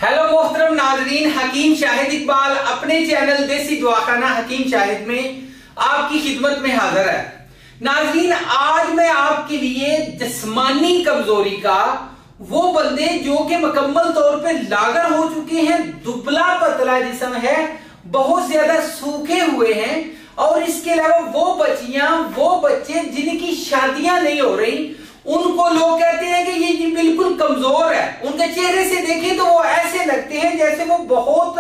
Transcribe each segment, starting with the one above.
Hello मोहतरम नाजरीन, हकीम शाहिद इकबाल अपने चैनल देसी दवाखाना हकीम शाहिद में आपकी खिदमत में हाजिर है। नाजरीन, आज मैं आपके लिए जिस्मानी कमजोरी का वो बंदे जो कि मुकम्मल तौर पे लागर हो चुके हैं, दुबला पतला जिस्म है, बहुत ज्यादा सूखे हुए हैं, और इसके अलावा वो बच्चियां वो बच्चे जिनकी शादियां नहीं हो रही, उनको लोग कहते हैं कि ये बिल्कुल कमजोर है। उनके चेहरे से देखें तो वो ऐसे लगते हैं जैसे वो बहुत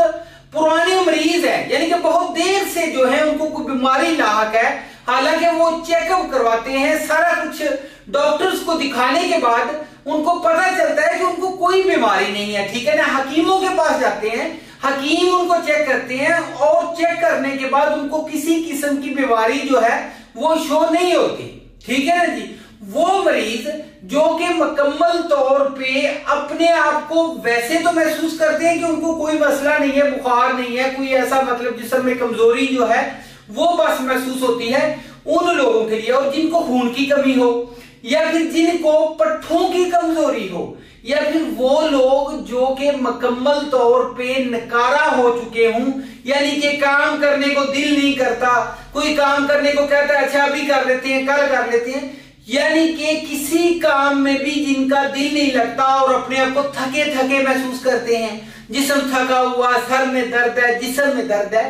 पुराने मरीज है, यानी कि बहुत देर से जो है उनको कोई बीमारी लाहक है। हालांकि वो चेकअप करवाते हैं, सारा कुछ डॉक्टर्स को दिखाने के बाद उनको पता चलता है कि उनको कोई बीमारी नहीं है, ठीक है ना। हकीमों के पास जाते हैं, हकीम उनको चेक करते हैं और चेक करने के बाद उनको किसी किस्म की बीमारी जो है वो शो नहीं होती, ठीक है ना जी। वो मरीज जो कि मुकम्मल तौर पे अपने आप को वैसे तो महसूस करते हैं कि उनको कोई मसला नहीं है, बुखार नहीं है, कोई ऐसा मतलब जिस्म में कमजोरी जो है वो बस महसूस होती है, उन लोगों के लिए। और जिनको खून की कमी हो, या फिर जिनको पट्ठों की कमजोरी हो, या फिर वो लोग जो कि मुकम्मल तौर पे नकारा हो चुके हों, यानी कि काम करने को दिल नहीं करता, कोई काम करने को कहता है अच्छा अभी कर लेते हैं, कल कर लेते हैं, यानी कि किसी काम में भी जिनका दिल नहीं लगता और अपने आप को थके थके महसूस करते हैं, जिस्म थका हुआ, सर में दर्द है, जिस्म में दर्द है,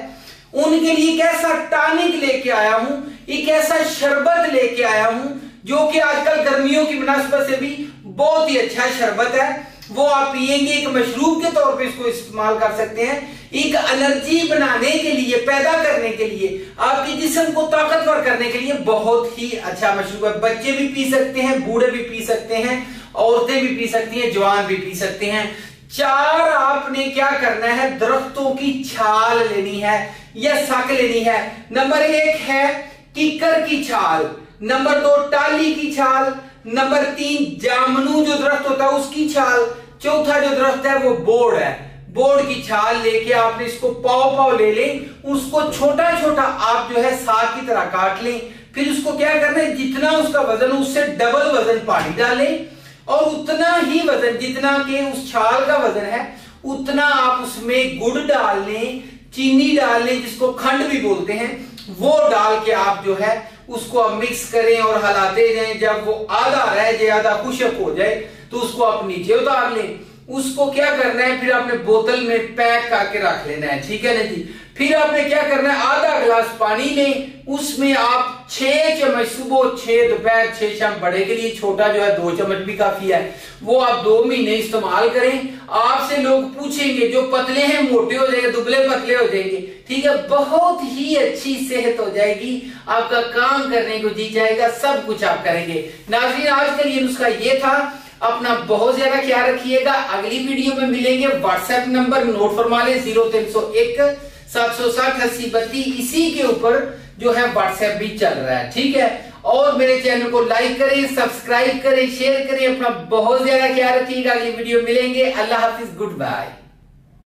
उनके लिए एक ऐसा टॉनिक लेके आया हूं, एक ऐसा शरबत लेके आया हूं जो कि आजकल गर्मियों की मुनासबत से भी बहुत ही अच्छा शरबत है। वो आप पिएंगे, एक मशरूब के तौर पे इसको इस्तेमाल कर सकते हैं, एक एनर्जी बनाने के लिए, पैदा करने के लिए, आपके जिस्म को ताकतवर करने के लिए बहुत ही अच्छा मशरूब है। बच्चे भी पी सकते हैं, बूढ़े भी पी सकते हैं, औरतें भी पी सकती हैं, जवान भी पी सकते हैं। 4 आपने क्या करना है, दरख्तों की छाल लेनी है या सक लेनी है। नंबर 1 है किकर की छाल, नंबर 2 टाली की छाल, नंबर 3 जामनू जो दरख्त होता है उसकी छाल, चौथा जो दरख्त है वो बोर्ड है, बोर्ड की छाल लेके आपने इसको पाव पाव ले लें, उसको छोटा छोटा आप जो है साग की तरह काट लें। फिर उसको क्या करना है, जितना उसका वजन उससे डबल वजन पानी डालें, और उतना ही वजन जितना के उस छाल का वजन है उतना आप उसमें गुड़ डाल लें, चीनी डाल लें, जिसको खंड भी बोलते हैं, वो डाल के आप जो है उसको आप मिक्स करें और हिलाते जाएं। जब वो आधा रह जाए, आधा खुशक हो जाए, तो उसको आप नीचे उतार लें। उसको क्या करना है, फिर आपने बोतल में पैक करके रख लेना है, ठीक है ना जी। फिर आपने क्या करना है, आधा गिलास पानी लें, उसमें आप 6 चम्मच सुबह, 6 दोपहर, 6 शाम, बड़े के लिए छोटा जो है 2 चम्मच भी काफी है, वो आप 2 महीने इस्तेमाल करें। आपसे लोग पूछेंगे, जो पतले हैं मोटे हो जाएंगे, दुबले पतले हो जाएंगे, ठीक है, बहुत ही अच्छी सेहत हो जाएगी, आपका काम करने को जी जाएगा, सब कुछ आप करेंगे। नाज़रीन, आज का ये नुस्खा ये था। अपना बहुत ज्यादा ख्याल रखिएगा। अगली वीडियो में मिलेंगे। व्हाट्सएप नंबर नोट फरमा लें, 0301 760 80 32, इसी के ऊपर जो है व्हाट्सएप भी चल रहा है, ठीक है। और मेरे चैनल को लाइक करें, सब्सक्राइब करें, शेयर करें। अपना बहुत ज्यादा ख्याल रखिएगा। अगली वीडियो मिलेंगे। अल्लाह हाफिज, गुड बाय।